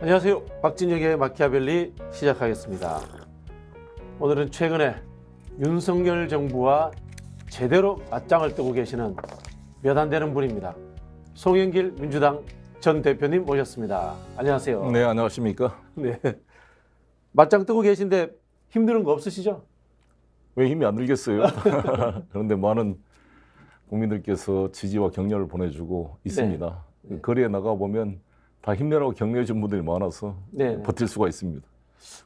안녕하세요. 박진영의 마키아벨리 시작하겠습니다. 오늘은 최근에 윤석열 정부와 제대로 맞짱을 뜨고 계시는 몇 안 되는 분입니다. 송영길 민주당 전 대표님 모셨습니다. 안녕하세요. 네, 안녕하십니까? 네. 맞짱 뜨고 계신데 힘드는 거 없으시죠? 왜 힘이 안 들겠어요? 그런데 많은 국민들께서 지지와 격려를 보내주고 있습니다. 네. 거리에 나가보면 다 힘내라고 격려해 준 분들이 많아서 네. 버틸 수가 있습니다.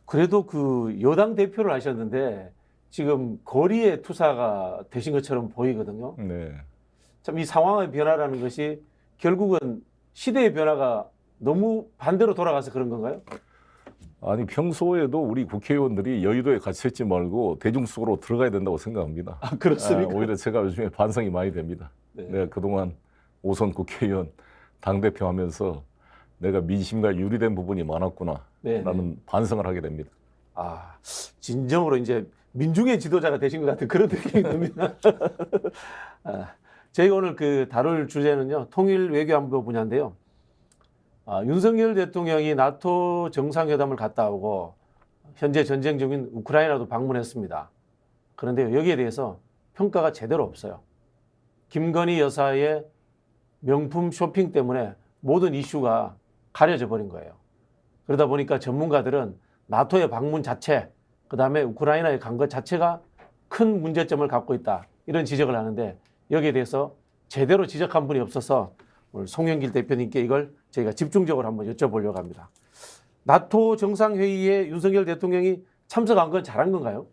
그래도 그 여당 대표를 하셨는데 지금 거리에 투사가 되신 것처럼 보이거든요. 네. 참 이 상황의 변화라는 것이 결국은 시대의 변화가 너무 반대로 돌아가서 그런 건가요? 아니 평소에도 우리 국회의원들이 여의도에 갇혀 있지 말고 대중 속으로 들어가야 된다고 생각합니다. 아, 그렇습니까? 오히려 제가 요즘에 반성이 많이 됩니다. 네. 내가 그동안 5선 국회의원 당대표 하면서 내가 민심과 유리된 부분이 많았구나. 네. 라는 반성을 하게 됩니다. 아, 진정으로 이제 민중의 지도자가 되신 것 같은 그런 느낌이 듭니다. 저희가 오늘 그 다룰 주제는요, 통일 외교안보 분야인데요. 윤석열 대통령이 나토 정상회담을 갔다 오고 현재 전쟁 중인 우크라이나도 방문했습니다. 그런데 여기에 대해서 평가가 제대로 없어요. 김건희 여사의 명품 쇼핑 때문에 모든 이슈가 가려져 버린 거예요. 그러다 보니까 전문가들은 나토의 방문 자체, 그 다음에 우크라이나에 간 것 자체가 큰 문제점을 갖고 있다. 이런 지적을 하는데 여기에 대해서 제대로 지적한 분이 없어서 오늘 송영길 대표님께 이걸 저희가 집중적으로 한번 여쭤보려고 합니다. 나토 정상회의에 윤석열 대통령이 참석한 건 잘한 건가요?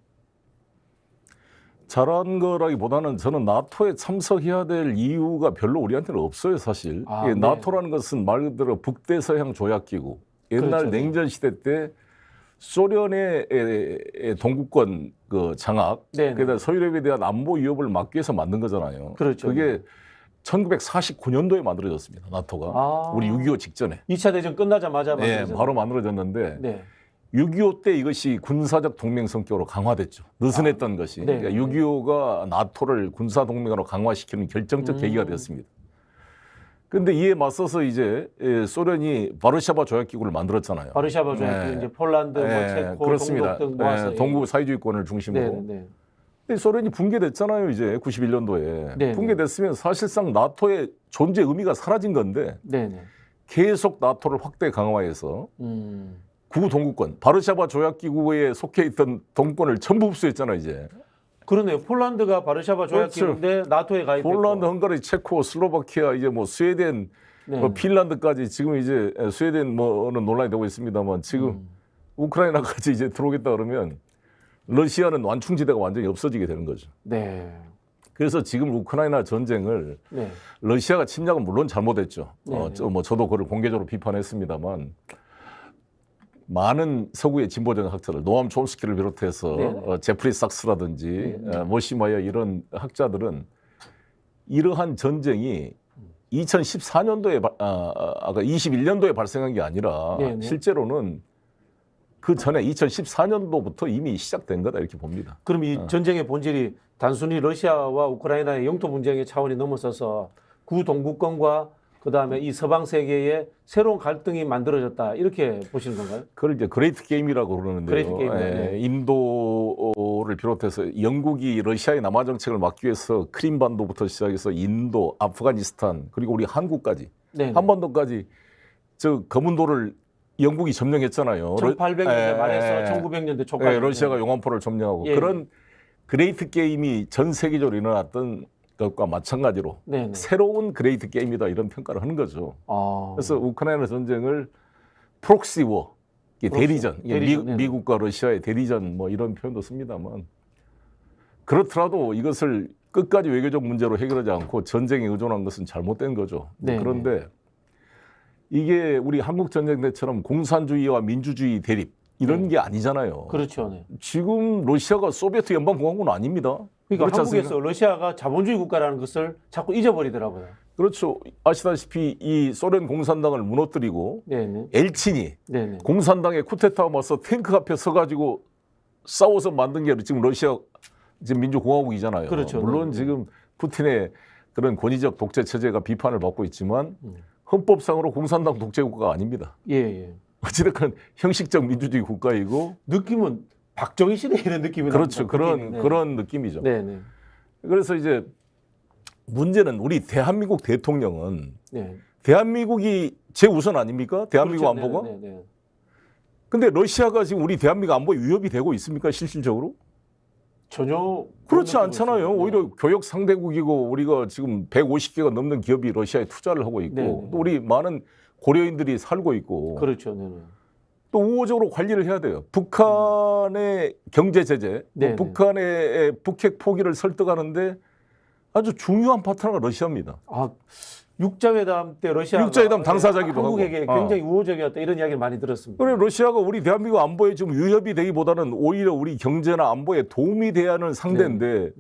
잘한 거라기보다는 저는 나토에 참석해야 될 이유가 별로 우리한테는 없어요, 사실. 네. 나토라는 것은 말 그대로 북대서양 조약기구. 옛날 그렇죠. 냉전 시대 때 소련의 동구권 그 장악, 그다음 서유럽에 대한 안보 위협을 막기 위해서 만든 거잖아요. 그렇죠. 그게 1949년도에 만들어졌습니다. 나토가. 우리 6.25 직전에. 2차 대전 끝나자마자 만들어졌죠. 바로 만들어졌는데 네. 6.25 때 이것이 군사적 동맹 성격으로 강화됐죠. 느슨했던 것이. 네. 그러니까 6.25가 나토를 군사 동맹으로 강화시키는 결정적 계기가 되었습니다. 그런데 이에 맞서서 이제 소련이 바르샤바 조약기구를 만들었잖아요. 바르샤바 조약기구 이제 폴란드, 체코, 그렇습니다. 동독 등 모아서 동구 사회주의권을 중심으로. 네. 근데 소련이 붕괴됐잖아요. 이제 91년도에. 네. 붕괴됐으면 사실상 나토의 존재 의미가 사라진 건데 네. 계속 나토를 확대 강화해서 구동구권, 바르샤바 조약기구에 속해 있던 동권을 전부 흡수했잖아요, 이제. 그러네요. 폴란드가 바르샤바 조약기구인데 나토에 가입했고. 폴란드, 헝가리, 체코, 슬로바키아, 이제 뭐 스웨덴, 뭐 핀란드까지 지금 이제 스웨덴 뭐는 논란이 되고 있습니다만 지금 우크라이나까지 이제 들어오겠다 그러면 러시아는 완충지대가 완전히 없어지게 되는 거죠. 네. 그래서 지금 우크라이나 전쟁을 러시아가 침략은 물론 잘못했죠. 저도 그걸 공개적으로 비판했습니다만 많은 서구의 진보적 학자들, 노암 촘스키를 비롯해서 제프리 sak스라든지 모시마이어 이런 학자들은 이러한 전쟁이 2014년도에 아까 21년도에 발생한 게 아니라 실제로는 그 전에 2014년도부터 이미 시작된 거다 이렇게 봅니다. 그럼 이 전쟁의 본질이 단순히 러시아와 우크라이나의 영토 분쟁의 차원이 넘어서서 구동구권과 그다음에 이 서방 세계의 새로운 갈등이 만들어졌다 이렇게 보시는 건가요? 그걸 이제 그레이트 게임이라고 그러는데요. 인도를 비롯해서 영국이 러시아의 남하 정책을 막기 위해서 크림반도부터 시작해서 인도, 아프가니스탄 그리고 우리 한국까지 한반도까지 저 검은도를 영국이 점령했잖아요. 1800년대 말에서 1900년대 초까지 러시아가 용암포를 점령하고 그런 그레이트 게임이 전 세계적으로 일어났던 것과 마찬가지로 새로운 그레이트 게임이다 이런 평가를 하는 거죠. 그래서 우크라이나 전쟁을 프록시 워, 대리전, 미국과 러시아의 대리전 뭐 이런 표현도 씁니다만 그렇더라도 이것을 끝까지 외교적 문제로 해결하지 않고 전쟁에 의존한 것은 잘못된 거죠. 그런데 이게 우리 한국 전쟁 때처럼 공산주의와 민주주의 대립 이런 게 아니잖아요. 그렇죠. 지금 러시아가 소비에트 연방공화국은 아닙니다. 그러니까 한국에서 러시아가 자본주의 국가라는 것을 자꾸 잊어버리더라고요. 그렇죠. 아시다시피 이 소련 공산당을 무너뜨리고 엘친이 공산당의 쿠데타에 맞서 탱크 앞에 서가지고 싸워서 만든 게 지금 러시아 지금 민주공화국이잖아요. 그렇죠. 물론 지금 푸틴의 그런 권위적 독재 체제가 비판을 받고 있지만 헌법상으로 공산당 독재국가가 아닙니다. 예. 어찌됐건 형식적 민주주의 국가이고 느낌은 박정희 시대 이런 느낌이 그렇죠. 그런 느낌이죠. 네네. 그래서 이제 문제는 우리 대한민국 대통령은 대한민국이 제우선 아닙니까? 대한민국 그렇죠. 안보가? 근데 러시아가 지금 우리 대한민국 안보에 위협이 되고 있습니까? 실질적으로? 전혀 그렇지 않잖아요. 오히려 교역 상대국이고 우리가 지금 150개가 넘는 기업이 러시아에 투자를 하고 있고 또 우리 많은 고려인들이 살고 있고 그렇죠. 또 우호적으로 관리를 해야 돼요. 북한의 경제 제재, 북한의 북핵 포기를 설득하는데 아주 중요한 파트너가 러시아입니다. 육자회담 때 러시아가 육자회담 당사자기도 한국에게 굉장히 우호적이었다 이런 이야기를 많이 들었습니다. 그래 러시아가 우리 대한민국 안보에 좀 위협이 되기보다는 오히려 우리 경제나 안보에 도움이 돼야 하는 상대인데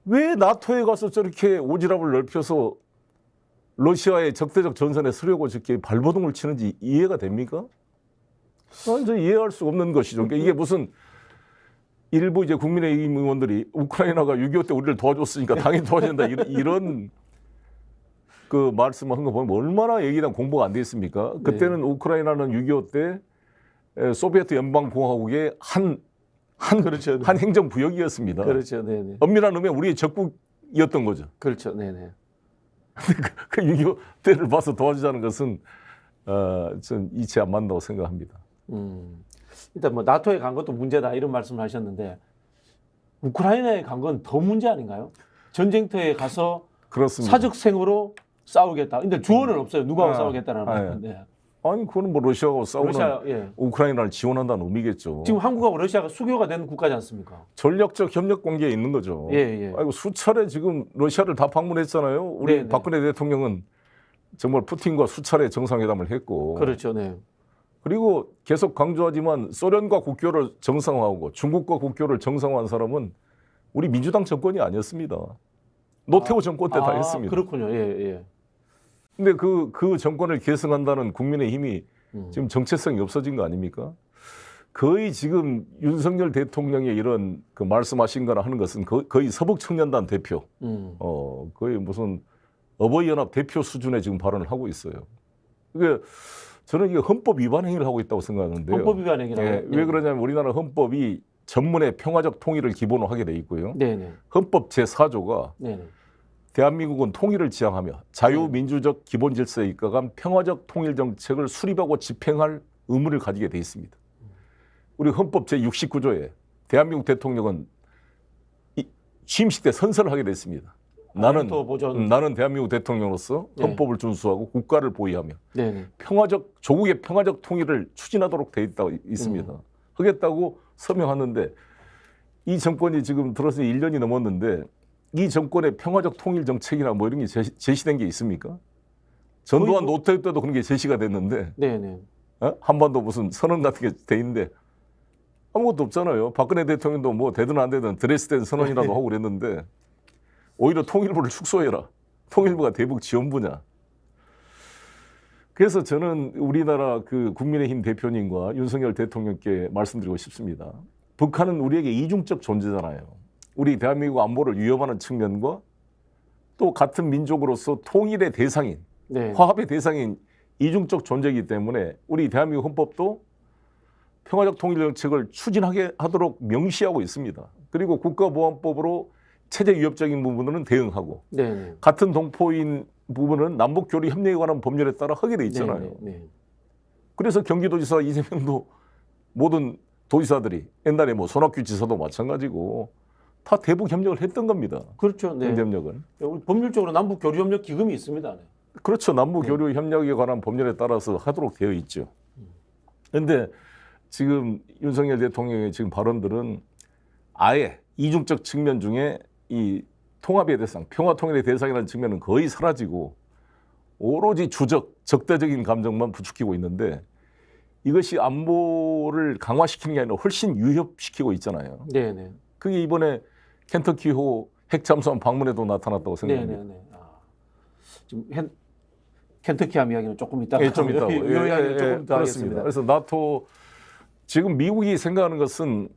왜 나토에 가서 저렇게 오지랖을 넓혀서 러시아의 적대적 전선에 서려고 저렇게 발버둥을 치는지 이해가 됩니까? 완전 이해할 수 없는 것이죠. 그러니까 이게 무슨 일부 이제 국민의힘 의원들이 우크라이나가 6.25 때 우리를 도와줬으니까 당연히 도와야 된다 이런 그 말씀을 한 거 보면 얼마나 얘기랑 공부가 안 돼 있습니까? 그때는 우크라이나는 6.25 때 소비에트 연방공화국의 그렇죠. 한 행정부역이었습니다. 그렇죠. 엄밀한 의미에 우리의 적국이었던 거죠. 그렇죠. 그 6.25 때를 봐서 도와주자는 것은 전 이치 안 맞는다고 생각합니다. 일단 뭐 나토에 간 것도 문제다 이런 말씀을 하셨는데 우크라이나에 간 건 더 문제 아닌가요? 전쟁터에 가서 그렇습니다. 사적생으로 싸우겠다. 근데 주어는 없어요. 누구하고 싸우겠다는 말인데. 아니 그거는 뭐 러시아하고 싸우는 우크라이나를 지원한다는 의미겠죠. 지금 한국하고 러시아가 수교가 된 국가지 않습니까? 전략적 협력 관계에 있는 거죠. 아이고 수차례 지금 러시아를 다 방문했잖아요. 우리 박근혜 대통령은 정말 푸틴과 수차례 정상회담을 했고. 그렇죠. 그리고 계속 강조하지만 소련과 국교를 정상화하고 중국과 국교를 정상화한 사람은 우리 민주당 정권이 아니었습니다. 노태우 정권 때 다 했습니다. 그렇군요. 근데 그 정권을 계승한다는 국민의힘이 지금 정체성이 없어진 거 아닙니까? 거의 지금 윤석열 대통령의 이런 그 말씀하신 거나 하는 것은 거의 서북청년단 대표, 거의 무슨 어버이연합 대표 수준의 지금 발언을 하고 있어요. 그게 저는 이게 헌법 위반 행위를 하고 있다고 생각하는데요. 헌법 위반 행위라고요? 왜 그러냐면 우리나라 헌법이 전문의 평화적 통일을 기본으로 하게 돼 있고요. 헌법 제4조가 대한민국은 통일을 지향하며 자유민주적 기본 질서에 입각한 평화적 통일 정책을 수립하고 집행할 의무를 가지게 돼 있습니다. 우리 헌법 제69조에 대한민국 대통령은 취임식 때 선서를 하게 됐습니다. 나는 대한민국 대통령으로서 헌법을 준수하고 국가를 보위하며 조국의 평화적 통일을 추진하도록 돼 있습니다. 하겠다고 서명하는데 이 정권이 지금 들어서 1년이 넘었는데 이 정권의 평화적 통일 정책이나 뭐 이런 게 제시된 게 있습니까? 전두환 노태우 때도 그런 게 제시가 됐는데 한반도 무슨 선언 같은 게 돼 있는데 아무것도 없잖아요. 박근혜 대통령도 뭐 되든 안 되든 드레스덴 선언이라도 하고 그랬는데 오히려 통일부를 축소해라. 통일부가 대북 지원부냐. 그래서 저는 우리나라 그 국민의힘 대표님과 윤석열 대통령께 말씀드리고 싶습니다. 북한은 우리에게 이중적 존재잖아요. 우리 대한민국 안보를 위협하는 측면과 또 같은 민족으로서 통일의 대상인, 화합의 대상인 이중적 존재이기 때문에 우리 대한민국 헌법도 평화적 통일 정책을 추진하게 하도록 명시하고 있습니다. 그리고 국가보안법으로 체제 위협적인 부분은 대응하고 같은 동포인 부분은 남북교류 협력에 관한 법률에 따라 하게 돼 있잖아요. 그래서 경기도지사 이재명도 모든 도지사들이 옛날에 뭐 손학규 지사도 마찬가지고 다 대북 협력을 했던 겁니다. 그렇죠. 협력은. 법률적으로 남북 교류 협력 기금이 있습니다. 그렇죠. 남북 교류 협력에 관한 법률에 따라서 하도록 되어 있죠. 그런데 지금 윤석열 대통령의 지금 발언들은 아예 이중적 측면 중에 이 통합의 대상, 평화 통일의 대상이라는 측면은 거의 사라지고 오로지 적대적인 감정만 부추기고 있는데 이것이 안보를 강화시키는 게 아니라 훨씬 유협시키고 있잖아요. 그게 이번에 켄터키호 핵 잠수함 방문에도 나타났다고 생각합니다. 지금 켄터키함 이야기는 조금 이따가 좀 이따가 조금 이따 하겠습니다. 그래서 나토 지금 미국이 생각하는 것은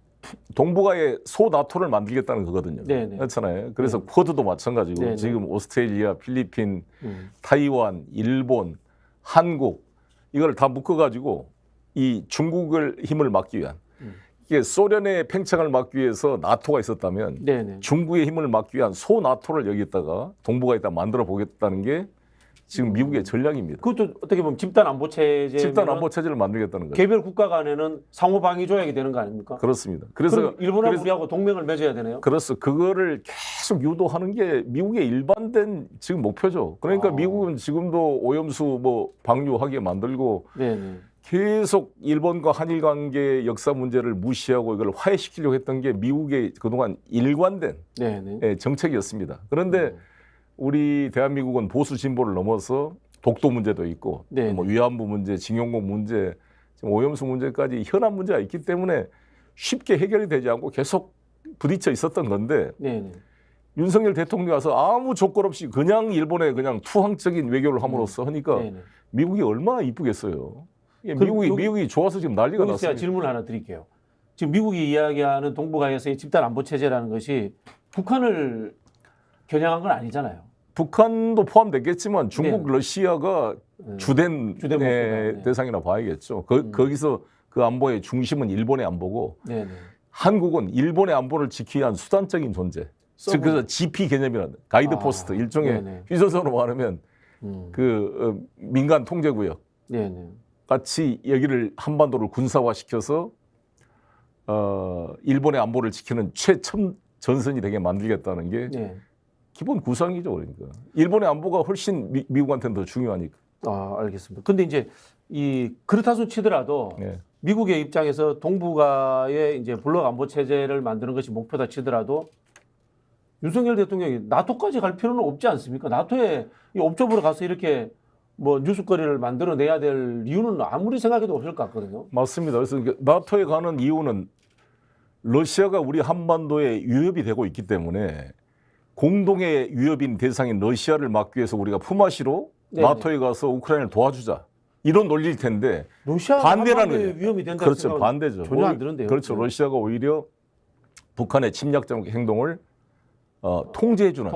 동북아에 소 나토를 만들겠다는 거거든요. 그렇잖아요. 그래서 쿼드도 마찬가지고 지금 오스트레일리아, 필리핀, 타이완, 일본, 한국 이걸 다 묶어가지고 이 중국을 힘을 막기 위한 이게 소련의 팽창을 막기 위해서 나토가 있었다면 네네. 중국의 힘을 막기 위한 소나토를 여기다가 동북아에다 만들어 보겠다는 게 지금 미국의 전략입니다. 그것도 어떻게 보면 집단 안보 체제. 집단 안보 체제를 만들겠다는 거죠. 개별 국가 간에는 상호 방위 조약이 되는 거 아닙니까? 그렇습니다. 그래서 일본하고 우리하고 동맹을 맺어야 되네요. 그래서 그거를 계속 유도하는 게 미국의 일반된 지금 목표죠. 그러니까 미국은 지금도 오염수 뭐 방류하게 만들고 네네. 계속 일본과 한일 관계 역사 문제를 무시하고 이걸 화해시키려고 했던 게 미국의 그동안 일관된 네네. 정책이었습니다. 그런데 우리 대한민국은 보수 진보를 넘어서 독도 문제도 있고 뭐 위안부 문제, 징용공 문제, 지금 오염수 문제까지 현안 문제가 있기 때문에 쉽게 해결이 되지 않고 계속 부딪혀 있었던 건데 네네. 윤석열 대통령이 와서 아무 조건 없이 그냥 일본에 그냥 투항적인 외교를 함으로써 하니까 네네. 미국이 얼마나 이쁘겠어요. 미국이 좋아서 지금 난리가 났어요. 제가 질문을 하나 드릴게요. 지금 미국이 이야기하는 동북아에서의 집단 안보 체제라는 것이 북한을 겨냥한 건 아니잖아요. 북한도 포함됐겠지만 중국, 러시아가 주된 목표다. 대상이라 봐야겠죠. 거기서 그 안보의 중심은 일본의 안보고 한국은 일본의 안보를 지키기 위한 수단적인 존재. 즉 그래서 GP 개념이라는 가이드 포스트 일종의 휘조선으로 말하면 그 민간 통제구역 같이 여기를 한반도를 군사화시켜서 일본의 안보를 지키는 최첨 전선이 되게 만들겠다는 게 기본 구상이죠. 그러니까 일본의 안보가 훨씬 미국한테는 더 중요하니까. 알겠습니다. 근데 이제 그렇다 손 치더라도 미국의 입장에서 동북아의 이제 블록 안보 체제를 만드는 것이 목표다 치더라도 윤석열 대통령이 나토까지 갈 필요는 없지 않습니까? 나토에 이 옵저버로 가서 이렇게 뭐 뉴스거리를 만들어내야 될 이유는 아무리 생각해도 없을 것 같거든요. 맞습니다. 그래서 나토에 가는 이유는 러시아가 우리 한반도에 위협이 되고 있기 때문에 공동의 위협인 대상인 러시아를 막기 위해서 우리가 품앗이로 나토에 가서 우크라이나를 도와주자. 이런 논리일 텐데 반대라는 위험이 된다. 그렇죠. 반대죠. 전혀 안 드는데요. 그렇죠. 러시아가 오히려 북한의 침략적 행동을 통제해주는.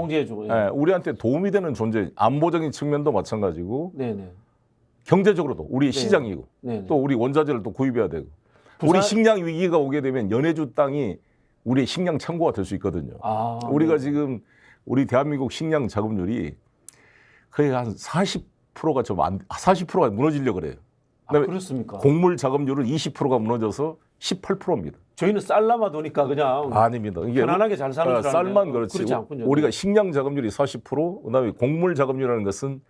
우리한테 도움이 되는 존재. 안보적인 측면도 마찬가지고 경제적으로도 우리 시장이고 또 우리 원자재를 또 구입해야 되고 우리 식량 위기가 오게 되면 연해주 땅이 우리의 식량 창고가 될 수 있거든요. 우리가 지금 우리 대한민국 식량 자급률이 거의 한 40%가 40%가 무너지려고 그래요. 그렇습니까? 곡물 자급률은 20%가 무너져서 18%입니다. 저희는 쌀라마 도니까 그냥 아닙니다. 이게 편안하게 잘 사는 줄 알았는데 쌀만 그렇지. 우리가 식량 자급률이 40%, 그다음에 곡물 자급률이라는 것은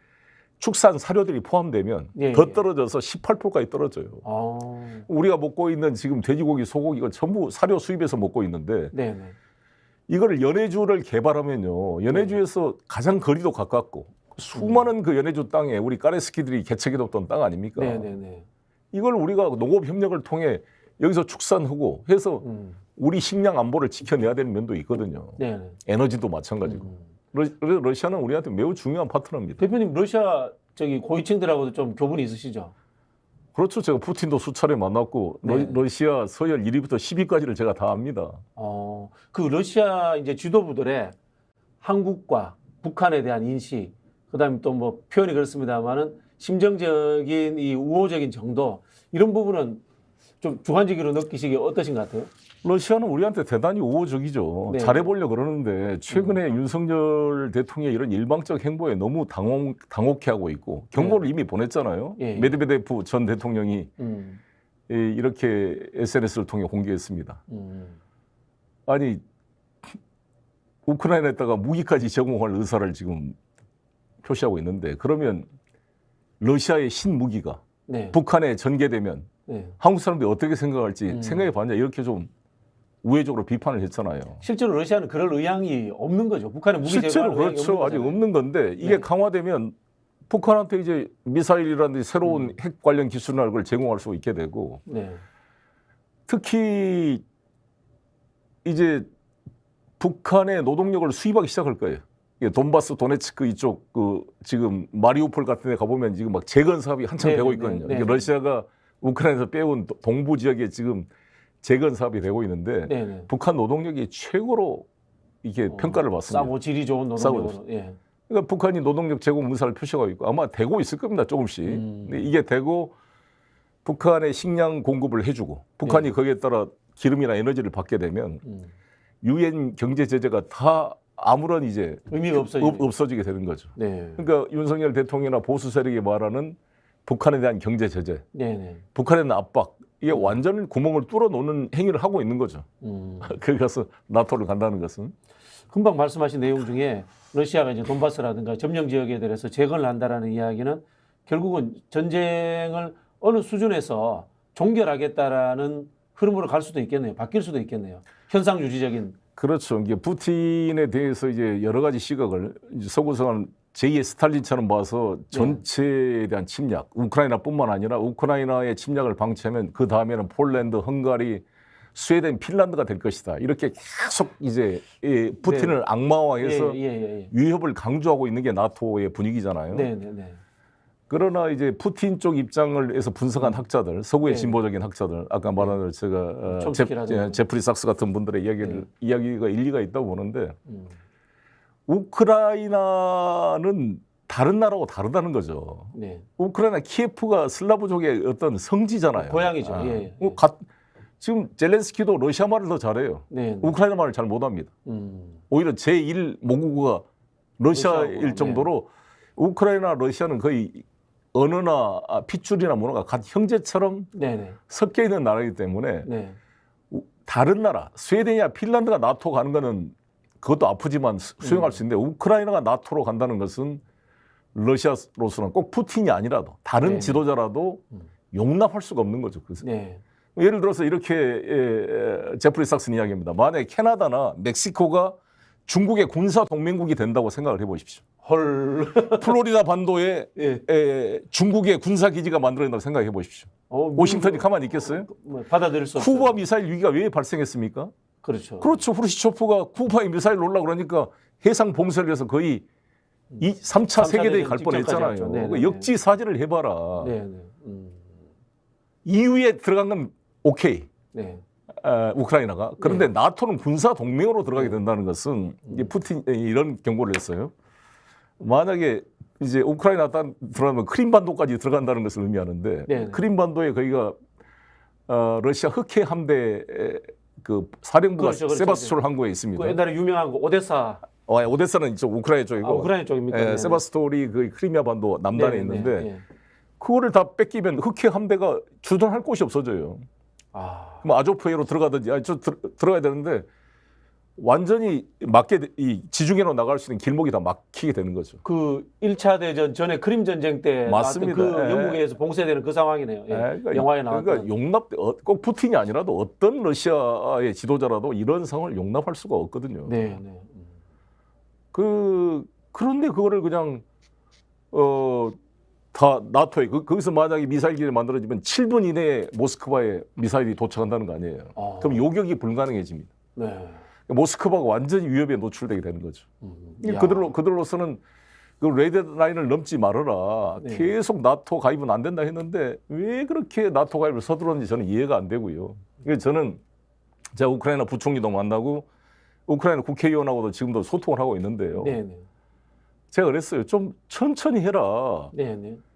축산 사료들이 포함되면 더 떨어져서 18%까지 떨어져요. 우리가 먹고 있는 지금 돼지고기, 소고기 이거 전부 사료 수입해서 먹고 있는데 이거를 연해주를 개발하면요. 연해주에서 가장 거리도 가깝고 수많은 그 연해주 땅에 우리 까레스키들이 개척해뒀던 땅 아닙니까? 이걸 우리가 농업협력을 통해 여기서 축산하고 해서 우리 식량 안보를 지켜내야 되는 면도 있거든요. 에너지도 마찬가지고. 러시아는 우리한테 매우 중요한 파트너입니다. 대표님 러시아 고위층들하고도 좀 교분이 있으시죠? 그렇죠. 제가 푸틴도 수차례 만났고 러시아 서열 1위부터 10위까지를 제가 다 압니다. 그 러시아 이제 지도부들의 한국과 북한에 대한 인식, 그다음에 또 뭐 표현이 그렇습니다만은 심정적인 이 우호적인 정도 이런 부분은 좀 주관적으로 느끼시기 어떠신 것 같아요? 러시아는 우리한테 대단히 우호적이죠. 잘해보려고 그러는데 최근에 윤석열 대통령의 이런 일방적 행보에 너무 당혹해하고 있고 경고를 이미 보냈잖아요. 메드베데프 전 대통령이 이렇게 SNS를 통해 공개했습니다. 아니 우크라이나에다가 무기까지 제공할 의사를 지금 표시하고 있는데 그러면 러시아의 신무기가 북한에 전개되면 한국 사람들이 어떻게 생각할지 생각해 봤냐 이렇게 좀 우회적으로 비판을 했잖아요. 실제로 러시아는 그럴 의향이 없는 거죠. 북한의 무기 실제로 그렇죠. 아직 없는 건데 이게 강화되면 북한한테 이제 미사일이라든지 새로운 핵 관련 기술이나 그걸 제공할 수 있게 되고 특히 이제 북한의 노동력을 수입하기 시작할 거예요. 돈바스, 도네츠크 이쪽 그 지금 마리우폴 같은 데 가보면 지금 막 재건 사업이 한참 되고 있거든요. 이게 러시아가 우크라이나에서 빼온 동부 지역에 지금 재건 사업이 되고 있는데 북한 노동력이 최고로 이게 평가를 받습니다. 싸고 질이 좋은 노동력으로. 그러니까 북한이 노동력 제공 문서를 표시하고 있고 아마 되고 있을 겁니다. 조금씩. 근데 이게 되고 북한의 식량 공급을 해주고 북한이 네. 거기에 따라 기름이나 에너지를 받게 되면 유엔 경제 제재가 다 아무런 이제 의미가 없어지게 되는 거죠. 네. 그러니까 윤석열 대통령이나 보수 세력이 말하는 북한에 대한 경제 제재, 네. 북한에 대한 압박, 이게 완전 구멍을 뚫어 놓는 행위를 하고 있는 거죠. 거기 가서 나토를 간다는 것은. 금방 말씀하신 내용 중에 러시아가 이제 돈바스라든가 점령 지역에 대해서 재건을 한다라는 이야기는 결국은 전쟁을 어느 수준에서 종결하겠다라는 흐름으로 갈 수도 있겠네요. 바뀔 수도 있겠네요. 현상 유지적인. 그렇죠. 이게 푸틴에 대해서 이제 여러 가지 시각을 이제 서구성은 제2의 스탈린처럼 봐서 전체에 대한 침략, 우크라이나뿐만 아니라 우크라이나의 침략을 방치하면 그 다음에는 폴란드, 헝가리, 스웨덴, 핀란드가 될 것이다. 이렇게 계속 이제 이 푸틴을 네. 악마화해서 위협을 강조하고 있는 게 나토의 분위기잖아요. 네. 그러나 이제 푸틴 쪽 입장을 해서 분석한 학자들, 서구의 진보적인 학자들, 아까 말한 대로 제가 제프리 삭스 같은 분들의 이야기가 일리가 있다고 보는데 우크라이나는 다른 나라하고 다르다는 거죠. 네. 우크라이나 키예프가 슬라브족의 어떤 성지잖아요. 고향이죠. 지금 젤렌스키도 러시아 말을 더 잘해요. 우크라이나 말을 잘 못합니다. 오히려 제1 모국어가 러시아일 정도로 우크라이나 러시아는 거의 언어나 핏줄이나 문화가 같은 형제처럼 섞여 있는 나라이기 때문에 다른 나라, 스웨덴이나 핀란드가 나토 가는 거는 그것도 아프지만 수용할 수 있는데 우크라이나가 나토로 간다는 것은 러시아로서는 꼭 푸틴이 아니라도 다른 지도자라도 용납할 수가 없는 거죠. 그래서 예를 들어서 이렇게 제프리 삭슨 이야기입니다. 만약에 캐나다나 멕시코가 중국의 군사 동맹국이 된다고 생각을 해보십시오. 헐. 플로리다 반도에 중국의 군사 기지가 만들어진다고 생각해 보십시오. 워싱턴이 가만히 있겠어요? 받아들일 수 없어요. 쿠바 미사일 위기가 왜 발생했습니까? 그렇죠. 후르시초프가 쿠바에 미사일 올라 그러니까 해상 봉쇄를 해서 거의 3차 세계대회 갈 뻔했잖아요. 역지사지를 해봐라. EU에 들어간 건 오케이. 우크라이나가. 그런데 나토는 군사 동맹으로 들어가게 된다는 것은 이제 푸틴이 이런 경고를 했어요. 만약에 이제 우크라이나 들어가면 크림반도까지 들어간다는 것을 의미하는데 크림반도에 거기가 러시아 흑해 함대 그 사령부가 세바스토폴 항구에 있습니다. 그 옛날에 유명한 거 오데사. 오데사는 이쪽 우크라이나 쪽이고. 우크라이나 쪽입니까? 세바스토폴이 그 크리미아 반도 남단에 있는데 그거를 다 뺏기면 흑해 함대가 주둔할 곳이 없어져요. 그럼 아조프해로 들어가든지 들어가야 되는데 완전히 이 지중해로 나갈 수 있는 길목이 다 막히게 되는 거죠. 그 1차 대전 전에 크림 전쟁 때 맞습니다. 그 영국에 의해서 봉쇄되는 그 상황이네요. 그러니까 영화에 나왔던. 그러니까 꼭 푸틴이 아니라도 어떤 러시아의 지도자라도 이런 상황을 용납할 수가 없거든요. 그런데 그거를 그냥 다 나토에 거기서 만약에 미사일 기지를 만들어지면 7분 이내에 모스크바에 미사일이 도착한다는 거 아니에요. 그럼 요격이 불가능해집니다. 모스크바가 완전히 위협에 노출되게 되는 거죠. 그들로서는 그 레드 라인을 넘지 말아라. 계속 나토 가입은 안 된다 했는데 왜 그렇게 나토 가입을 서두르는지 저는 이해가 안 되고요. 그래서 저는 제가 우크라이나 부총리도 만나고 우크라이나 국회의원하고도 지금도 소통을 하고 있는데요. 제가 그랬어요. 좀 천천히 해라.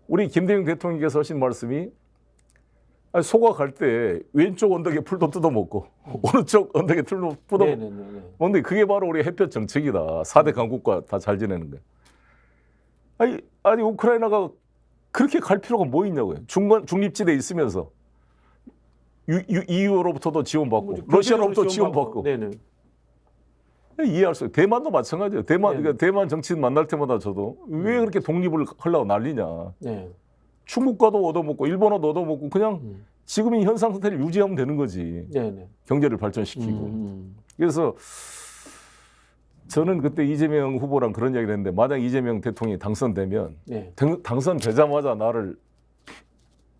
우리 김대중 대통령께서 하신 말씀이 소가 갈 때 왼쪽 언덕에 풀도 뜯어먹고 오른쪽 언덕에 풀도 뜯어먹고 근데 그게 바로 우리 햇볕 정책이다. 4대 강국과 다 잘 지내는 거야. 아니 우크라이나가 그렇게 갈 필요가 뭐 있냐고요. 중립지대에 있으면서 EU로부터도 지원받고 러시아로부터 지원받고 이해할 수 없어요. 대만도 마찬가지예요. 대만 정치인 만날 때마다 저도 왜 그렇게 독립을 하려고 난리냐. 중국과도 얻어먹고 일본어도 얻어먹고 그냥 지금 이 현상 상태를 유지하면 되는 거지. 경제를 발전시키고. 그래서 저는 그때 이재명 후보랑 그런 이야기를 했는데 만약 이재명 대통령이 당선되면 당선되자마자 나를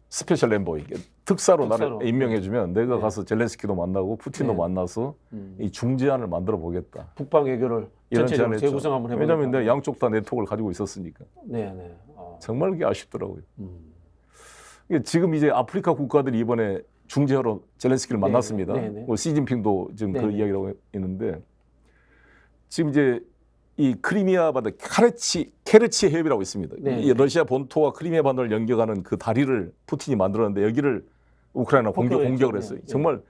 스페셜 엠보이 특사로 나를 임명해주면 내가 가서 젤렌스키도 만나고 푸틴도 만나서 이 중재안을 만들어 보겠다. 북방 외교를 전체적으로 재구성 한번 해보겠다. 왜냐하면 내가 양쪽 다 네트워크를 가지고 있었으니까. 정말 그게 아쉽더라고요. 지금 이제 아프리카 국가들이 이번에 중재하러 젤렌스키를 만났습니다. 시진핑도 지금 그 이야기를 하고 있는데 지금 이제 이 크리미아 반도 케르치 해협이라고 있습니다. 네. 이 러시아 본토와 크리미아 반도를 연결하는 그 다리를 푸틴이 만들었는데 여기를 우크라이나 공격을 했어요. 네. 정말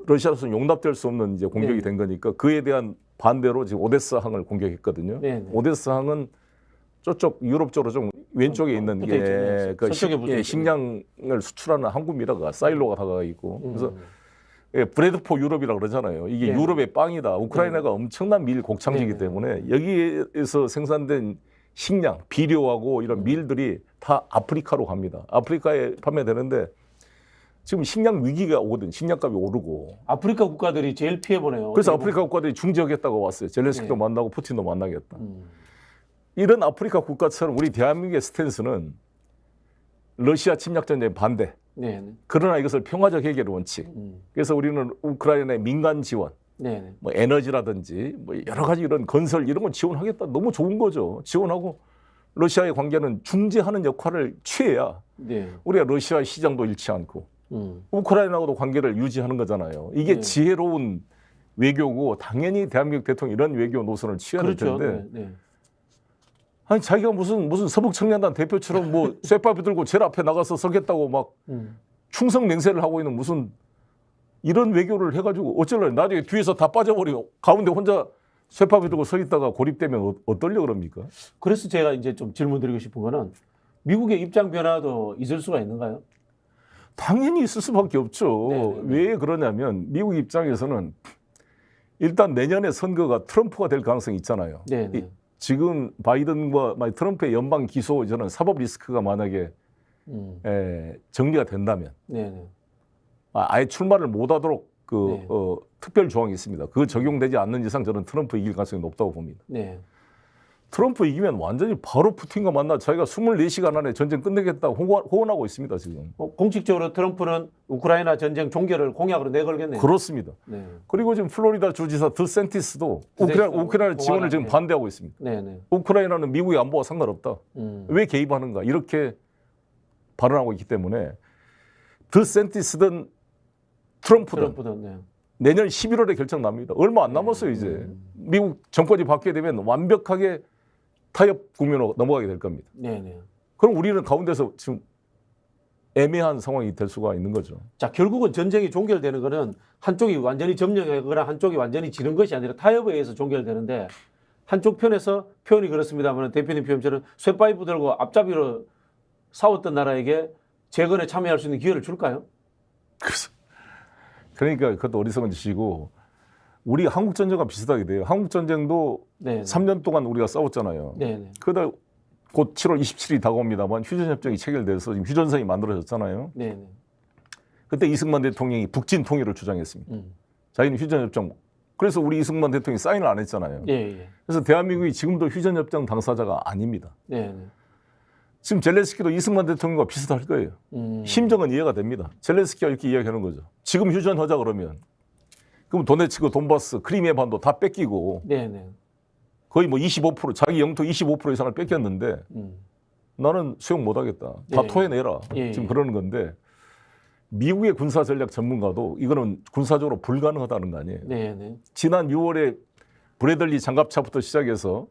러시아로서는 용납될 수 없는 이제 공격이 네. 된 거니까 그에 대한 반대로 지금 오데사 항을 공격했거든요. 네. 오데사 항은 저쪽 유럽 쪽으로 좀 왼쪽에 있는 게 그 식량을 수출하는 항구입니다. 사일로가 다가 있고 그래서 브레드포 유럽이라고 그러잖아요. 이게 네. 유럽의 빵이다. 우크라이나가 엄청난 밀 곡창지이기 때문에 여기에서 생산된 식량, 비료하고 이런 밀들이 다 아프리카로 갑니다. 아프리카에 판매되는데 지금 식량 위기가 오거든. 식량값이 오르고. 아프리카 국가들이 제일 피해보네요. 그래서 아프리카 국가들이 중재하겠다고 왔어요. 젤렌스키도 네. 만나고 푸틴도 만나겠다. 이런 아프리카 국가처럼 우리 대한민국의 스탠스는 러시아 침략 전쟁 반대. 네. 그러나 이것을 평화적 해결의 원칙. 그래서 우리는 우크라이나의 민간 지원, 네. 뭐 에너지라든지 뭐 여러 가지 이런 건설 이런 거 지원하겠다. 너무 좋은 거죠. 지원하고 러시아의 관계는 중재하는 역할을 취해야 네. 우리가 러시아 시장도 잃지 않고 우크라이나하고도 관계를 유지하는 거잖아요. 이게 네. 지혜로운 외교고 당연히 대한민국 대통령이 이런 외교 노선을 취해야 될 그렇죠. 텐데 네. 아니 자기가 무슨 서북청년단 대표처럼 뭐 쇠파비 들고 제일 앞에 나가서 서겠다고 막 충성 맹세를 하고 있는 무슨 이런 외교를 해가지고 어쩔래 나중에 뒤에서 다 빠져버리고 가운데 혼자 쇠파비 들고 서 있다가 고립되면 어떨려 그럽니까? 그래서 제가 이제 좀 질문 드리고 싶은 거는 미국의 입장 변화도 있을 수가 있는가요? 당연히 있을 수밖에 없죠. 네네네. 왜 그러냐면 미국 입장에서는 일단 내년에 선거가 트럼프가 될 가능성이 있잖아요. 네. 지금 바이든과 트럼프의 연방 기소 저는 사법 리스크가 만약에 정리가 된다면 네. 아예 출마를 못하도록 네. 특별 조항이 있습니다. 그거 적용되지 않는 이상 저는 트럼프 이길 가능성이 높다고 봅니다. 네. 트럼프 이기면 완전히 바로 푸틴과 만나 자기가 24시간 안에 전쟁 끝내겠다고 호언하고 있습니다. 지금. 공식적으로 트럼프는 우크라이나 전쟁 종결을 공약으로 내걸겠네요. 그렇습니다. 네. 그리고 지금 플로리다 주지사 드센티스도 우크라이나 지원을 지금 반대하고 있습니다. 네. 우크라이나는 미국의 안보와 상관없다. 왜 개입하는가 이렇게 발언하고 있기 때문에 드센티스든 트럼프든 네. 내년 11월에 결정 납니다. 얼마 안 남았어요 이제. 미국 정권이 바뀌게 되면 완벽하게 타협 국면으로 넘어가게 될 겁니다. 네. 그럼 우리는 가운데서 지금 애매한 상황이 될 수가 있는 거죠. 자, 결국은 전쟁이 종결되는 거는 한쪽이 완전히 점령하거나 한쪽이 완전히 지는 것이 아니라 타협에 의해서 종결되는데 한쪽 편에서 표현이 그렇습니다만 대표님 표현처럼 쇠파이프 들고 앞잡이로 싸웠던 나라에게 재건에 참여할 수 있는 기회를 줄까요? 그러니까 그것도 어리석은 짓이고 우리 한국 전쟁과 비슷하게 돼요. 한국 전쟁도 3년 동안 우리가 싸웠잖아요. 그러다 곧 7월 27일이 다가옵니다만 휴전협정이 체결돼서 지금 휴전선이 만들어졌잖아요. 그때 이승만 대통령이 북진 통일을 주장했습니다. 자기는 휴전협정. 그래서 우리 이승만 대통령이 사인을 안 했잖아요. 그래서 대한민국이 지금도 휴전협정 당사자가 아닙니다. 지금 젤렌스키도 이승만 대통령과 비슷할 거예요. 심정은 이해가 됩니다. 젤렌스키가 이렇게 이야기하는 거죠. 지금 휴전하자 그러면 그럼 도네츠크, 돈바스, 크리미아 반도 다 뺏기고 거의 뭐 25% 자기 영토 25% 이상을 뺏겼는데 나는 수용 못하겠다. 다 토해내라. 지금 그러는 건데 미국의 군사 전략 전문가도 이거는 군사적으로 불가능하다는 거 아니에요. 지난 6월에 브래들리 장갑차부터 시작해서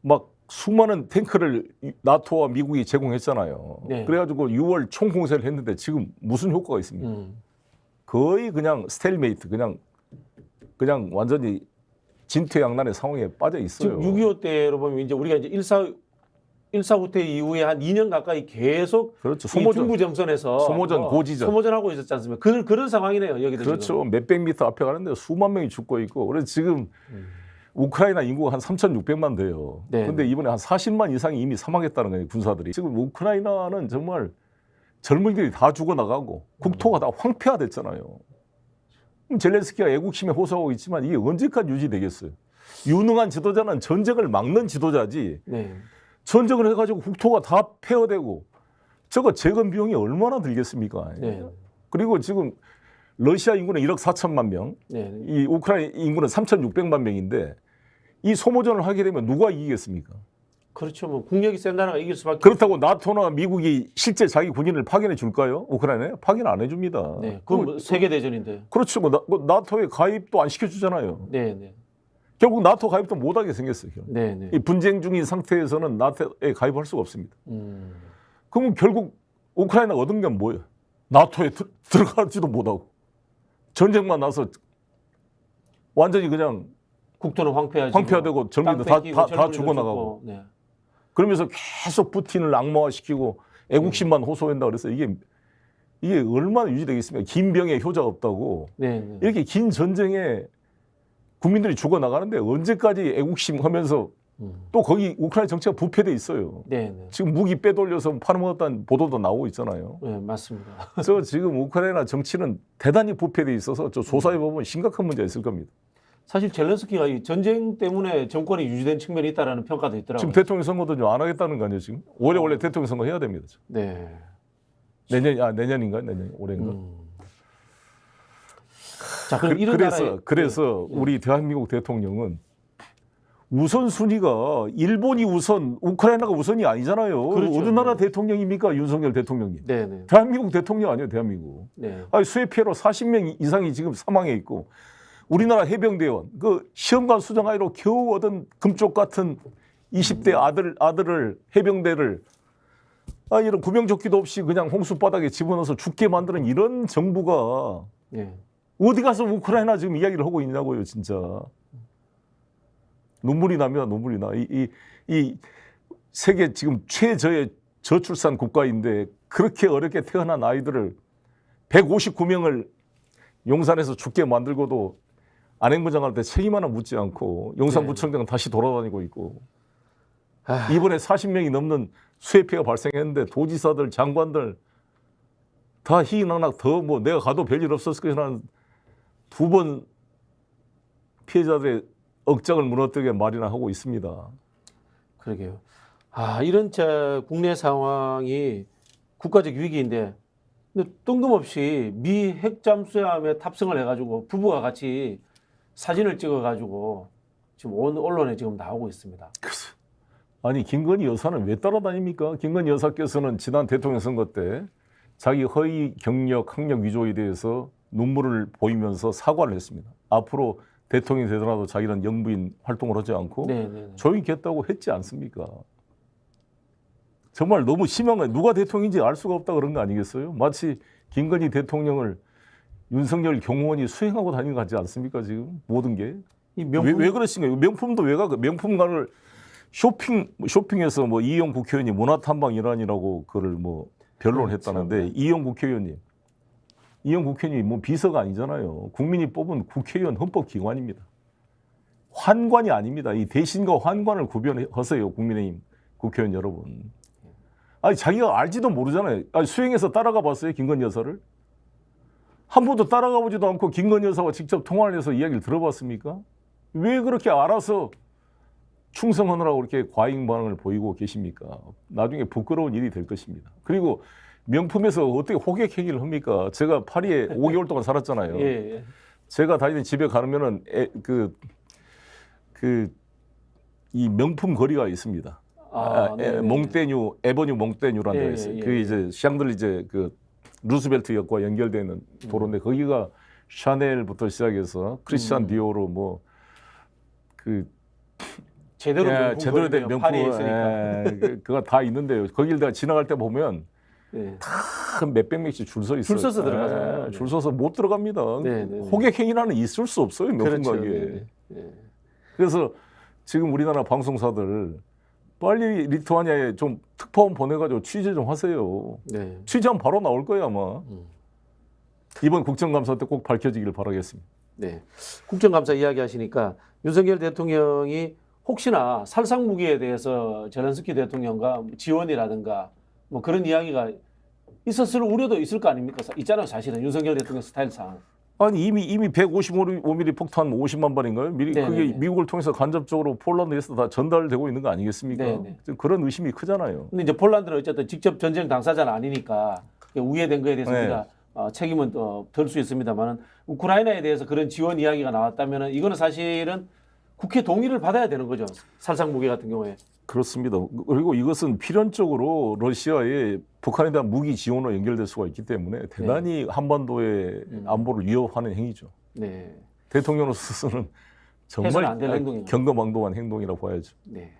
막 수많은 탱크를 나토와 미국이 제공했잖아요. 그래가지고 6월 총공세를 했는데 지금 무슨 효과가 있습니까? 거의 그냥 스텔메이트, 그냥 완전히 진퇴양난의 상황에 빠져 있어요. 지금 6.25 때로 보면 이제 우리가 이제 1.4 후퇴 이후에 한 2년 가까이 계속 그렇죠. 중부 정선에서 소모전, 고지전. 소모전하고 있었지 않습니까? 그런 상황이네요. 여기도 그렇죠. 지금. 몇백 미터 앞에 가는데 수만 명이 죽고 있고 그래서 지금 우크라이나 인구가 한 3,600만 돼요. 그런데 이번에 한 40만 이상이 이미 사망했다는 거예요. 군사들이. 지금 우크라이나는 정말 젊은이들이 다 죽어나가고 국토가 다 황폐화됐잖아요. 젤렌스키가 애국심에 호소하고 있지만 이게 언제까지 유지되겠어요. 유능한 지도자는 전쟁을 막는 지도자지 전쟁을 해가지고 국토가 다 폐허되고 저거 재건 비용이 얼마나 들겠습니까. 그리고 지금 러시아 인구는 1억 4천만 명, 이 우크라이나 인구는 3,600만 명인데 이 소모전을 하게 되면 누가 이기겠습니까? 그렇죠. 뭐 국력이 센 나라가 이길 수밖에. 그렇다고 나토나 미국이 실제 자기 군인을 파견해 줄까요? 우크라이나에 파견 안 해줍니다. 그건 뭐 세계 대전인데. 그렇죠. 뭐 나토에 가입도 안 시켜주잖아요. 결국 나토 가입도 못하게 생겼어요. 네네. 이 분쟁 중인 상태에서는 나토에 가입할 수가 없습니다. 그러면 결국 우크라이나가 얻은 게 뭐예요? 나토에 들어가지도 못하고 전쟁만 나서 완전히 그냥 국토는 황폐화되고 젊은이들 다 죽어나가고. 네. 그러면서 계속 푸틴을 악마화시키고 애국심만 호소한다 그래서 이게 얼마나 유지되겠습니까? 긴 병에 효자가 없다고. 네네. 이렇게 긴 전쟁에 국민들이 죽어나가는데 언제까지 애국심 하면서 또 거기 우크라이나 정치가 부패돼 있어요. 네네. 지금 무기 빼돌려서 팔아먹었다는 보도도 나오고 있잖아요. 네, 맞습니다. 그래서 지금 우크라이나 정치는 대단히 부패돼 있어서 저 조사해 보면 심각한 문제가 있을 겁니다. 사실 젤렌스키가 이 전쟁 때문에 정권이 유지된 측면이 있다라는 평가도 있더라고요. 지금 대통령 선거도 안 하겠다는 거 아니에요 지금? 원래 대통령 선거 해야 됩니다. 네. 내년인가요? 올해인가? 자, 그럼 이런 그래서 우리 대한민국 대통령은 우선순위가 일본이 우선, 우크라이나가 우선이 아니잖아요. 그렇죠. 어느 나라 대통령입니까? 윤석열 대통령이. 네네. 대한민국 대통령 아니에요, 대한민국. 네. 아니, 수해 피해로 40명 이상이 지금 사망해 있고, 우리나라 해병대원, 그 시험관 수정하기로 겨우 얻은 금쪽 같은 20대 아들을, 해병대를, 이런 구명조끼도 없이 그냥 홍수바닥에 집어넣어서 죽게 만드는 이런 정부가 네. 어디 가서 우크라이나 지금 이야기를 하고 있냐고요, 진짜. 눈물이 납니다, 눈물이 나. 이 세계 지금 최저의 저출산 국가인데 그렇게 어렵게 태어난 아이들을 159명을 용산에서 죽게 만들고도 안행부장할 때 책임 하나 묻지 않고 용산구청장 다시 돌아다니고 있고 이번에 40명이 넘는 수해 피해가 발생했는데 도지사들, 장관들 다 희희낙낙 더 뭐 내가 가도 별일 없었을 것이라는 두 번 피해자들의 억장을 무너뜨리게 말이나 하고 있습니다. 그러게요. 이런 국내 상황이 국가적 위기인데 근데 뜬금없이 미 핵잠수함에 탑승을 해가지고 부부가 같이 사진을 찍어가지고 지금 온 언론에 지금 나오고 있습니다. 아니 김건희 여사는 왜 따라다닙니까? 김건희 여사께서는 지난 대통령 선거 때 자기 허위 경력, 학력 위조에 대해서 눈물을 보이면서 사과를 했습니다. 앞으로 대통령이 되더라도 자기는 영부인 활동을 하지 않고 조용히 겠다고 했지 않습니까? 정말 너무 심한 거예요. 누가 대통령인지 알 수가 없다 그런 거 아니겠어요? 마치 김건희 대통령을 윤석열 경호원이 수행하고 다니는 거 같지 않습니까? 지금 모든 게. 왜 그러신가요? 명품도 왜 가? 명품관을 쇼핑해서 뭐 이용 국회의원이 문화탐방 일환이라고 그걸 뭐 변론했다는데 이용 국회의원님 뭐 비서가 아니잖아요. 국민이 뽑은 국회의원 헌법기관입니다. 환관이 아닙니다. 이 대신과 환관을 구별하세요. 국민의힘 국회의원 여러분. 아니 자기가 알지도 모르잖아요. 수행해서 따라가 봤어요. 김건희 여사를. 한 번도 따라가 보지도 않고 김건희 여사와 직접 통화를 해서 이야기를 들어봤습니까? 왜 그렇게 알아서 충성하느라고 그렇게 과잉 반응을 보이고 계십니까? 나중에 부끄러운 일이 될 것입니다. 그리고 명품에서 어떻게 호객 행위를 합니까? 제가 파리에 5개월 동안 살았잖아요. 예. 제가 다니는 집에 가면은 이 명품 거리가 있습니다. 몽테뉴 에버뉴 몽테뉴라는 데가 있어요. 그 이제 샹들리제 그 루스벨트역과 연결되는 도로인데 거기가 샤넬부터 시작해서 크리스찬 디오로 뭐 그 제대로 된 명품 파리에 있으니까 그거 다 있는데요. 거길 내가 지나갈 때 보면 다 몇백 명씩 줄 서 있어요. 줄 서서 들어가잖아요. 줄 서서 못 들어갑니다. 호객 행위라는 있을 수 없어요. 명품 가게에. 그래서 지금 우리나라 방송사들 빨리 리투아니아에 좀 특파원 보내가지고 취재 좀 하세요. 취재하면 바로 나올 거예요 아마. 이번 국정감사 때 꼭 밝혀지기를 바라겠습니다. 네, 국정감사 이야기하시니까 윤석열 대통령이 혹시나 살상 무기에 대해서 젤렌스키 대통령과 지원이라든가 뭐 그런 이야기가 있었을 우려도 있을 거 아닙니까? 있잖아요, 사실은 윤석열 대통령 스타일상. 아니 이미 155mm 폭탄 50만 발인가요? 그게 미국을 통해서 간접적으로 폴란드에서 다 전달되고 있는 거 아니겠습니까? 그런 의심이 크잖아요. 근데 이제 폴란드는 어쨌든 직접 전쟁 당사자는 아니니까 우회된 거에 대해서 우리가 책임은 덜 수 있습니다만은 우크라이나에 대해서 그런 지원 이야기가 나왔다면은 이거는 사실은 국회 동의를 받아야 되는 거죠. 살상 무기 같은 경우에. 그렇습니다. 그리고 이것은 필연적으로 러시아의 북한에 대한 무기 지원으로 연결될 수가 있기 때문에 대단히 한반도의 안보를 위협하는 행위죠. 대통령으로서는 정말 안 될 행동이에요. 경거망동한 행동이라고 봐야죠. 네.